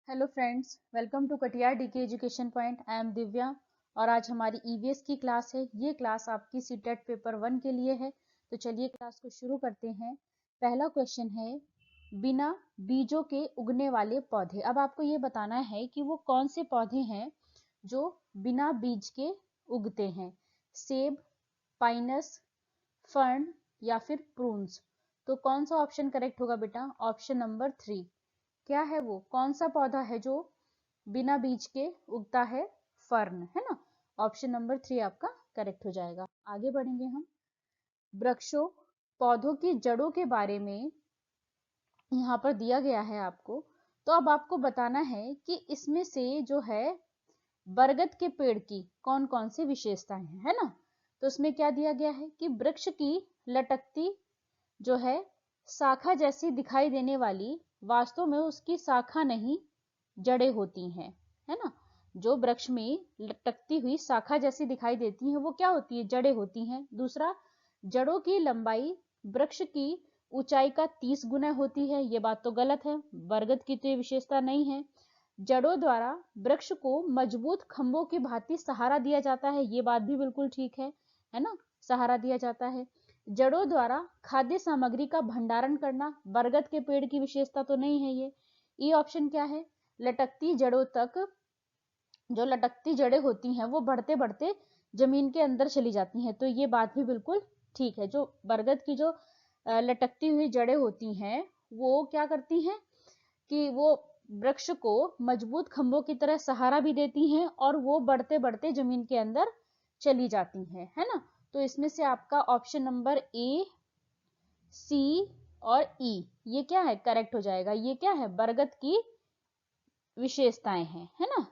Hello friends, welcome to Katiyar DK education point. I am Divya और आज हमारी ईवीएस की क्लास है। ये क्लास आपकी सीटेट पेपर 1 के लिए है। तो चलिए क्लास को शुरू करते हैं। पहला क्वेश्चन है, बिना बीजों के उगने वाले पौधे। अब आपको ये बताना है कि वो कौन से पौधे हैं जो बिना बीज के उगते हैं। सेब, पाइनस, फर्न या फिर प्रून्स। तो कौन सा ऑप्शन करेक्ट होगा बेटा? Option number 3। क्या है वो? कौन सा पौधा है जो बिना बीज के उगता है? फर्न, है ना। ऑप्शन नंबर 3 आपका करेक्ट हो जाएगा। आगे बढ़ेंगे हम। वृक्षों, पौधों की जड़ों के बारे में यहाँ पर दिया गया है आपको। तो अब आपको बताना है कि इसमें से जो है बरगद के पेड़ की कौन कौन सी विशेषताएं हैं, है ना। तो उसमें क्या दिया गया है कि वृक्ष की लटकती जो है शाखा जैसी दिखाई देने वाली, वास्तव में उसकी शाखा नहीं जड़ें होती हैं, है ना। जो वृक्ष में लटकती हुई शाखा जैसी दिखाई देती हैं वो क्या होती है? जड़ें होती हैं। दूसरा, जड़ों की लंबाई वृक्ष की ऊंचाई का 30 गुना होती है। ये बात तो गलत है, बरगद की तो ये विशेषता नहीं है। जड़ों द्वारा वृक्ष को मजबूत खंभों की भांति सहारा दिया जाता है। ये बात भी बिल्कुल ठीक है ना, सहारा दिया जाता है। जड़ों द्वारा खाद्य सामग्री का भंडारण करना बरगद के पेड़ की विशेषता तो नहीं है। ये ऑप्शन क्या है? लटकती जड़ों तक, जो लटकती जड़ें होती हैं वो बढ़ते बढ़ते जमीन के अंदर चली जाती हैं। तो ये बात भी बिल्कुल ठीक है। जो बरगद की जो लटकती हुई जड़ें होती हैं वो क्या करती हैं कि वो वृक्ष को मजबूत खंभों की तरह सहारा भी देती हैं और वो बढ़ते बढ़ते जमीन के अंदर चली जाती हैं, है ना। तो इसमें से आपका ऑप्शन नंबर ए, सी और ई, ये क्या है? करेक्ट हो जाएगा। ये क्या है? बरगद की विशेषताएं हैं, है ना।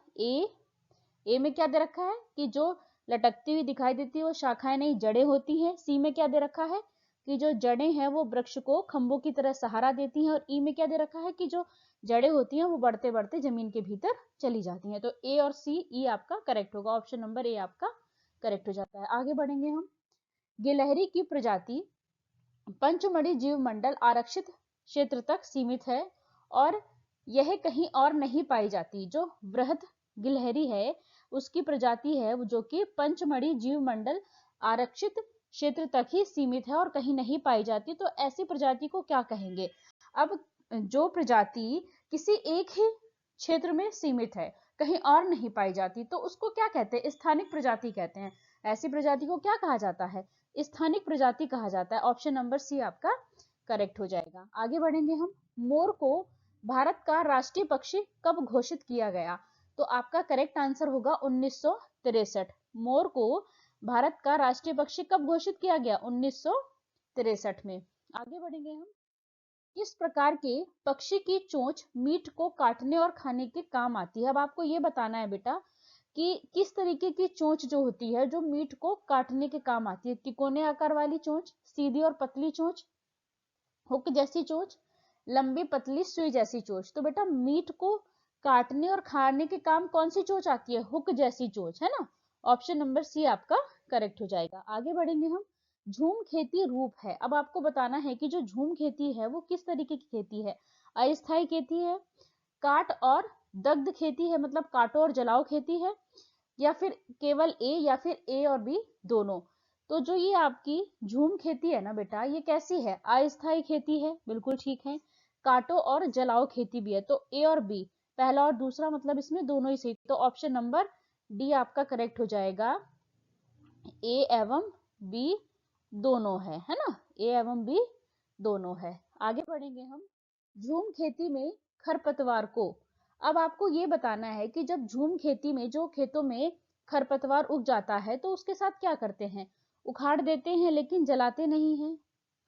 ए में क्या दे रखा है कि जो लटकती हुई दिखाई देती है वो शाखाएं नहीं जड़ें होती हैं। सी में क्या दे रखा है कि जो जड़ें हैं वो वृक्ष को खंभों की तरह सहारा देती हैं। और ई में क्या दे रखा है कि जो जड़ें होती हैं वो बढ़ते बढ़ते जमीन के भीतर चली जाती हैं। तो ए और सी, ई आपका करेक्ट होगा। ऑप्शन नंबर ए आपका करेक्ट हो जाता है। आगे बढ़ेंगे हम। गिलहरी की प्रजाति पंचमढ़ी जीव मंडल आरक्षित क्षेत्र तक सीमित है और यह कहीं और नहीं पाई जाती। जो वृहद गिलहरी है उसकी प्रजाति है जो कि पंचमढ़ी जीव मंडल आरक्षित क्षेत्र तक ही सीमित है और कहीं नहीं पाई जाती। तो ऐसी प्रजाति को क्या कहेंगे? अब जो प्रजाति किसी एक ही क्षेत्र में सीमित है, कहीं और नहीं पाई जाती, तो उसको क्या कहते हैं? स्थानिक प्रजाति कहते हैं। ऐसी प्रजाति को क्या कहा जाता है? स्थानिक प्रजाति कहा जाता है। ऑप्शन नंबर सी आपका करेक्ट हो जाएगा। आगे बढ़ेंगे हम। मोर को भारत का राष्ट्रीय पक्षी कब घोषित किया गया? तो आपका करेक्ट आंसर होगा 1963। मोर को भारत का राष्ट्रीय पक्षी कब घोषित किया गया? 1963 में। आगे बढ़ेंगे हम। किस प्रकार के पक्षी की चोंच मीट को काटने और खाने के काम आती है? अब आपको ये बताना है बेटा कि किस तरीके की चोंच जो होती है जो मीट को काटने के काम आती है। तिकोने आकार वाली चोंच, सीधी और पतली चोंच, हुक जैसी चोंच, लंबी पतली सुई जैसी चोंच। तो बेटा मीट को काटने और खाने के काम कौन सी चोंच आती है? हुक जैसी चोंच, है ना। ऑप्शन नंबर सी आपका करेक्ट हो जाएगा। आगे बढ़ेंगे हम। झूम खेती रूप है। अब आपको बताना है कि जो झूम खेती है वो किस तरीके की खेती है। अस्थायी खेती है, काट और दग्ध खेती है, मतलब काटो और जलाओ खेती है, या फिर केवल ए, या फिर ए और बी दोनों। तो जो ये आपकी झूम खेती है ना बेटा, ये कैसी है? अस्थायी खेती है, बिल्कुल ठीक है। काटो और जलाओ खेती भी है। तो ए और बी, पहला और दूसरा, मतलब इसमें दोनों ही सही। तो ऑप्शन नंबर डी आपका करेक्ट हो जाएगा। ए एवं बी दोनों है ना। ए एवं बी दोनों है। आगे बढ़ेंगे हम। झूम खेती में खरपतवार को, अब आपको ये बताना है कि जब झूम खेती में जो खेतों में खरपतवार उग जाता है तो उसके साथ क्या करते हैं? उखाड़ देते हैं, लेकिन जलाते नहीं हैं।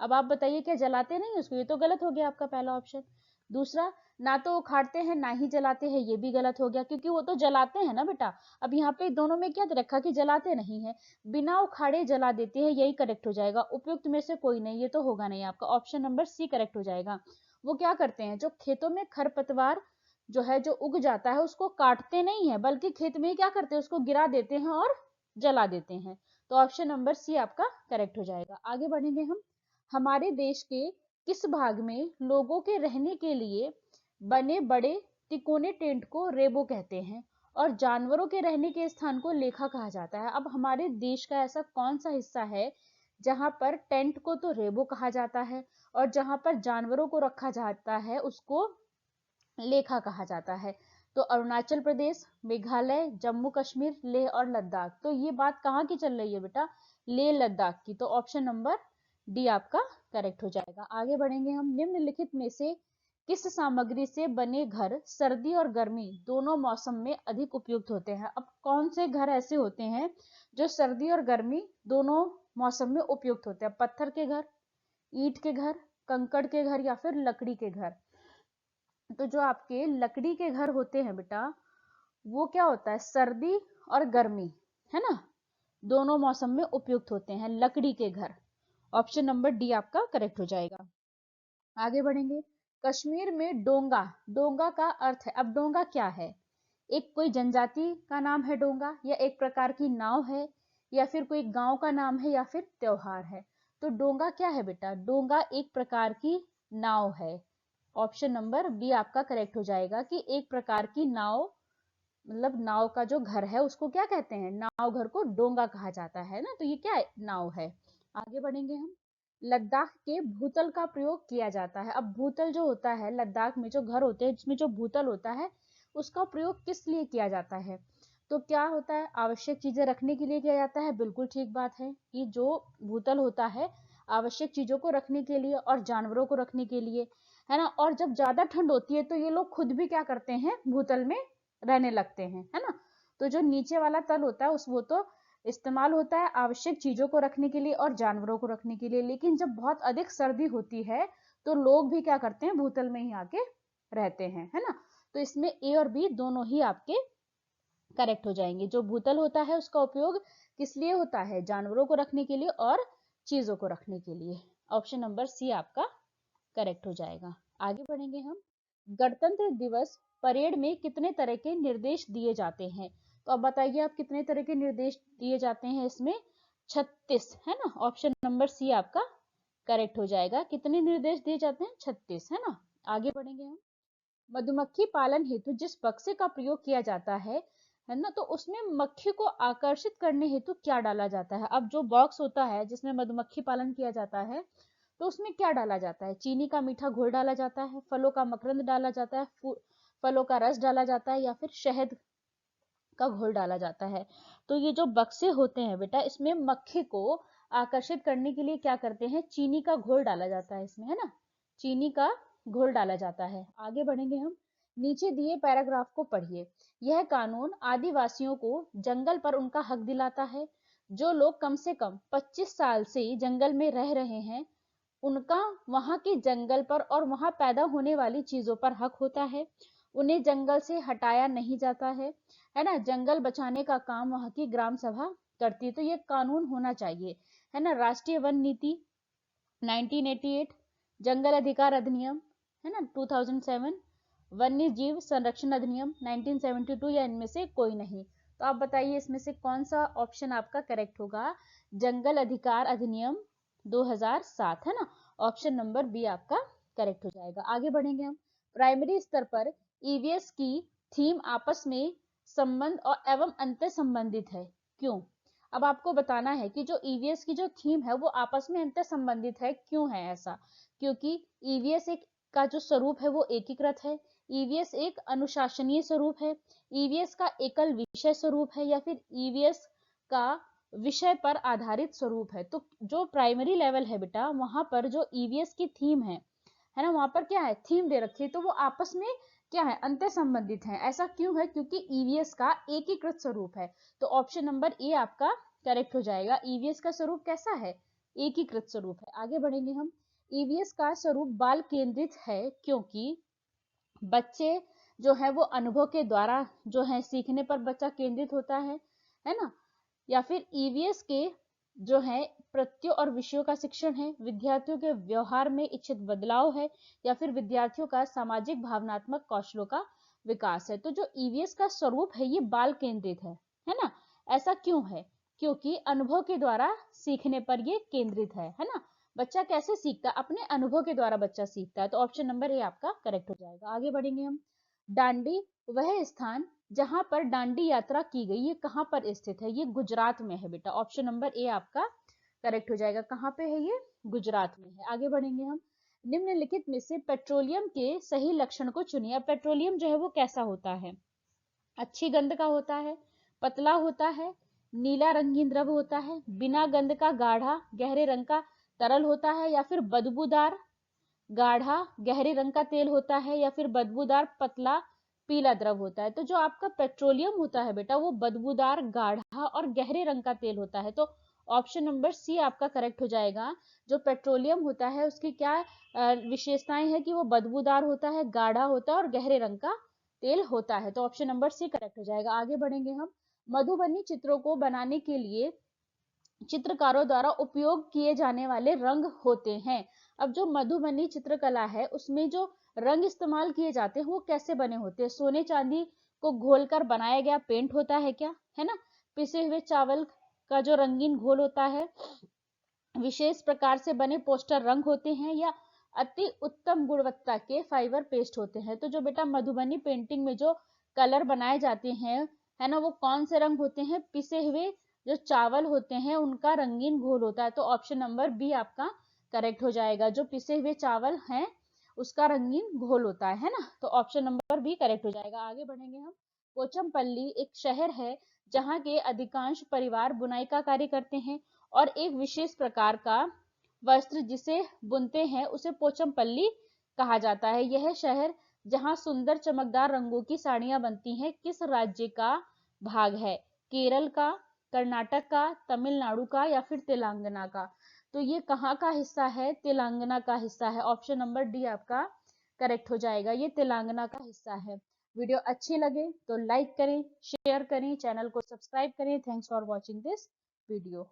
अब आप बताइए, क्या जलाते नहीं उसको? ये तो गलत हो गया आपका पहला ऑप्शन। दूसरा, ना तो उखाड़ते हैं ना ही जलाते हैं, ये भी गलत हो गया, क्योंकि वो तो जलाते हैं ना बेटा। अब यहाँ पे दोनों में क्या रखा कि जलाते नहीं है, बिना उखाड़े जला देते हैं, यही करेक्ट हो जाएगा। उपयुक्त में से कोई नहीं, ये तो होगा नहीं आपका। ऑप्शन नंबर सी करेक्ट हो जाएगा। वो क्या करते हैं, जो खेतों में खरपतवार जो है जो उग जाता है उसको काटते नहीं है, बल्कि खेत में क्या करते हैं? उसको गिरा देते हैं और जला देते हैं। तो ऑप्शन नंबर सी आपका करेक्ट हो जाएगा। आगे बढ़ेंगे हम। हमारे देश के किस भाग में लोगों के रहने के लिए बने बड़े तिकोने टेंट को रेबो कहते हैं और जानवरों के रहने के स्थान को लेखा कहा जाता है। अब हमारे देश का ऐसा कौन सा हिस्सा है जहां पर टेंट को तो रेबो कहा जाता है और जहां पर जानवरों को रखा जाता है उसको लेखा कहा जाता है? तो अरुणाचल प्रदेश, मेघालय, जम्मू कश्मीर, लेह और लद्दाख। तो ये बात कहाँ की चल रही है बेटा? लेह लद्दाख की। तो ऑप्शन नंबर डी आपका करेक्ट हो जाएगा। आगे बढ़ेंगे हम। निम्नलिखित में से किस सामग्री से बने घर सर्दी और गर्मी दोनों मौसम में अधिक उपयुक्त होते हैं? अब कौन से घर ऐसे होते हैं जो सर्दी और गर्मी दोनों मौसम में उपयुक्त होते हैं? पत्थर के घर, ईंट के घर, कंकड़ के घर या फिर लकड़ी के घर? तो जो आपके लकड़ी के घर होते हैं बेटा, वो क्या होता है, सर्दी और गर्मी, है ना, दोनों मौसम में उपयुक्त होते हैं लकड़ी के घर। ऑप्शन नंबर डी आपका करेक्ट हो जाएगा। आगे बढ़ेंगे। कश्मीर में डोंगा, डोंगा का अर्थ है, अब डोंगा क्या है? एक कोई जनजाति का नाम है डोंगा, या एक प्रकार की नाव है, या फिर कोई गांव का नाम है, या फिर त्योहार है? तो डोंगा क्या है बेटा? डोंगा एक प्रकार की नाव है। ऑप्शन नंबर बी आपका करेक्ट हो जाएगा कि एक प्रकार की नाव, मतलब नाव का जो घर है उसको क्या कहते हैं? नाव घर को डोंगा कहा जाता है ना। तो ये क्या है? नाव है। आगे बढ़ेंगे हम। लद्दाख के भूतल का प्रयोग किया जाता है। अब भूतल जो होता है, लद्दाख में जो घर होते हैं जिसमें जो भूतल होता है उसका प्रयोग किस लिए किया जाता है? तो क्या होता है? आवश्यक चीजें रखने के लिए किया जाता है। बिल्कुल ठीक बात है कि जो भूतल होता है आवश्यक चीजों को रखने के लिए और जानवरों को रखने के लिए, है ना। और जब ज्यादा ठंड होती है तो ये लोग खुद भी क्या करते हैं? भूतल में रहने लगते हैं, है ना। तो जो नीचे वाला तल होता है उस वो तो इस्तेमाल होता है आवश्यक चीजों को रखने के लिए और जानवरों को रखने के लिए, लेकिन जब बहुत अधिक सर्दी होती है तो लोग भी क्या करते हैं? भूतल में ही आके रहते हैं, है ना। तो इसमें ए और बी दोनों ही आपके करेक्ट हो जाएंगे। जो भूतल होता है उसका उपयोग किस लिए होता है? जानवरों को रखने के लिए और चीजों को रखने के लिए। ऑप्शन नंबर सी आपका करेक्ट हो जाएगा। आगे बढ़ेंगे हम। गणतंत्र दिवस परेड में कितने तरह के निर्देश दिए जाते हैं? तो अब बताइए आप कितने तरह के निर्देश दिए जाते हैं इसमें? 36, है ना। ऑप्शन नंबर सी आपका करेक्ट हो जाएगा। कितने निर्देश दिए जाते हैं? 36, है ना। आगे बढ़ेंगे हम। मधुमक्खी पालन हेतु जिस बक्से का प्रयोग किया जाता है ना, तो उसमें मक्खी को आकर्षित करने हेतु क्या डाला जाता है? अब जो बॉक्स होता है जिसमें मधुमक्खी पालन किया जाता है तो उसमें क्या डाला जाता है? चीनी का मीठा घोल डाला जाता है, फलों का मकरंद डाला जाता है, फलों का रस डाला जाता है, या फिर शहद का घोल डाला जाता है? तो ये जो बक्से होते हैं बेटा, इसमें मक्खी को आकर्षित करने के लिए क्या करते हैं? चीनी का घोल डाला जाता है इसमें, है ना। चीनी का घोल डाला जाता है। आगे बढ़ेंगे हम। नीचे दिए पैराग्राफ को पढ़िए। यह कानून आदिवासियों को जंगल पर उनका हक दिलाता है। जो लोग कम से कम 25 साल से जंगल में रह रहे हैं उनका वहां के जंगल पर और वहां पैदा होने वाली चीजों पर हक होता है। उन्हें जंगल से हटाया नहीं जाता है ना। जंगल बचाने का काम वहां की ग्राम सभा करती है। तो ये कानून होना चाहिए, है ना। राष्ट्रीय वन नीति 1988, जंगल अधिकार अधिनियम, है ना, 2007, वन्य जीव संरक्षण अधिनियम 1972, या इनमें से कोई नहीं? तो आप बताइए इसमें से कौन सा ऑप्शन आपका करेक्ट होगा? जंगल अधिकार अधिनियम 2007, है ना। ऑप्शन नंबर बी आपका करेक्ट हो जाएगा। आगे बढ़ेंगे हम। प्राइमरी स्तर पर ईवीएस की थीम आपस में संबंध और एवं अंतर संबंधित है, क्यों? अब आपको बताना है कि जो ईवीएस की जो थीम है वो आपस में अंतर संबंधित है, क्यों है ऐसा? क्योंकि ईवीएस एक का जो स्वरूप है वो एकीकृत है, ईवीएस एक अनुशासनीय स्वरूप है, ईवीएस का एकल विषय स्वरूप है, या फिर ईवीएस का विषय पर आधारित स्वरूप है? तो जो प्राइमरी लेवल है बेटा वहां पर जो ईवीएस की थीम है ना, वहां पर क्या है? थीम दे रखी है, तो वो आपस में क्या है? अंतर संबंधित है। ऐसा क्यों है? क्योंकि ईवीएस का एकीकृत स्वरूप है। तो ऑप्शन नंबर ए आपका करेक्ट हो जाएगा। ईवीएस का स्वरूप कैसा है? एकीकृत स्वरूप है। आगे बढ़ेंगे हम। ईवीएस का स्वरूप बाल केंद्रित है क्योंकि बच्चे जो है वो अनुभव के द्वारा जो है सीखने पर बच्चा केंद्रित होता है ना। या फिर ईवीएस के जो है प्रत्ययों और विषयों का शिक्षण है, विद्यार्थियों के व्यवहार में इच्छित बदलाव है, या फिर विद्यार्थियों का सामाजिक भावनात्मक कौशलों का विकास है? तो जो ईवीएस का स्वरूप है ये बाल केंद्रित है ना। ऐसा क्यों है? क्योंकि अनुभव के द्वारा सीखने पर ये केंद्रित है ना। बच्चा कैसे सीखता है? अपने अनुभव के द्वारा बच्चा सीखता है। तो ऑप्शन नंबर ए आपका करेक्ट हो जाएगा। आगे बढ़ेंगे हम। डांडी वह स्थान जहां पर डांडी यात्रा की गई, ये कहां पर स्थित है? ये गुजरात में है बेटा। ऑप्शन नंबर ए आपका करेक्ट हो जाएगा। कहां पे है ये? गुजरात में है। आगे बढ़ेंगे हम। निम्नलिखित में से पेट्रोलियम के सही लक्षण को चुनिए। अब पेट्रोलियम जो है वो कैसा होता है? अच्छी गंध का होता है, पतला होता है, नीला रंगीन द्रव होता है, बिना गंध का गाढ़ा गहरे रंग का तरल होता है, या फिर बदबूदार गाढ़ा गहरे रंग का तेल होता है, या फिर बदबूदार पतला पीला द्रव होता है। तो जो आपका पेट्रोलियम होता है बेटा वो बदबूदार गाढ़ा और गहरे रंग का तेल होता है। तो ऑप्शन नंबर सी आपका करेक्ट हो जाएगा। जो पेट्रोलियम होता है उसकी क्या विशेषताएं हैं कि वो बदबूदार होता है, गाढ़ा होता है और गहरे रंग का तेल होता है। तो ऑप्शन नंबर सी करेक्ट हो जाएगा। आगे बढ़ेंगे हम। मधुबनी चित्रों को बनाने के लिए चित्रकारों द्वारा उपयोग किए जाने वाले रंग होते हैं। अब जो मधुबनी चित्रकला है उसमें जो रंग इस्तेमाल किए जाते हैं वो कैसे बने होते हैं? सोने चांदी को घोलकर बनाया गया पेंट होता है क्या, है ना? पिसे हुए चावल का जो रंगीन घोल होता है, विशेष प्रकार से बने पोस्टर रंग होते हैं, या अति उत्तम गुणवत्ता के फाइबर पेस्ट होते हैं? तो जो बेटा मधुबनी पेंटिंग में जो कलर बनाए जाते हैं, है ना, वो कौन से रंग होते हैं? पिसे हुए जो चावल होते हैं उनका रंगीन घोल होता है। तो ऑप्शन नंबर बी आपका करेक्ट हो जाएगा। जो पिसे हुए चावल हैं उसका रंगीन घोल होता है ना? तो ऑप्शन नंबर बी करेक्ट हो जाएगा। आगे बढ़ेंगे हम। पोचमपल्ली एक शहर है जहाँ के अधिकांश परिवार बुनाई का कार्य करते हैं, और एक विशेष प्रकार का वस्त्र जिसे बुनते हैं उसे पोचमपल्ली कहा जाता है। यह शहर जहां सुंदर चमकदार रंगों की साड़ियां बनती हैं किस राज्य का भाग है? केरल का, कर्नाटक का, तमिलनाडु का, या फिर तेलंगाना का? तो ये कहाँ का हिस्सा है? तेलंगाना का हिस्सा है। ऑप्शन नंबर डी आपका करेक्ट हो जाएगा। ये तेलंगाना का हिस्सा है। वीडियो अच्छी लगे तो लाइक करें, शेयर करें, चैनल को सब्सक्राइब करें। Thanks for watching this video.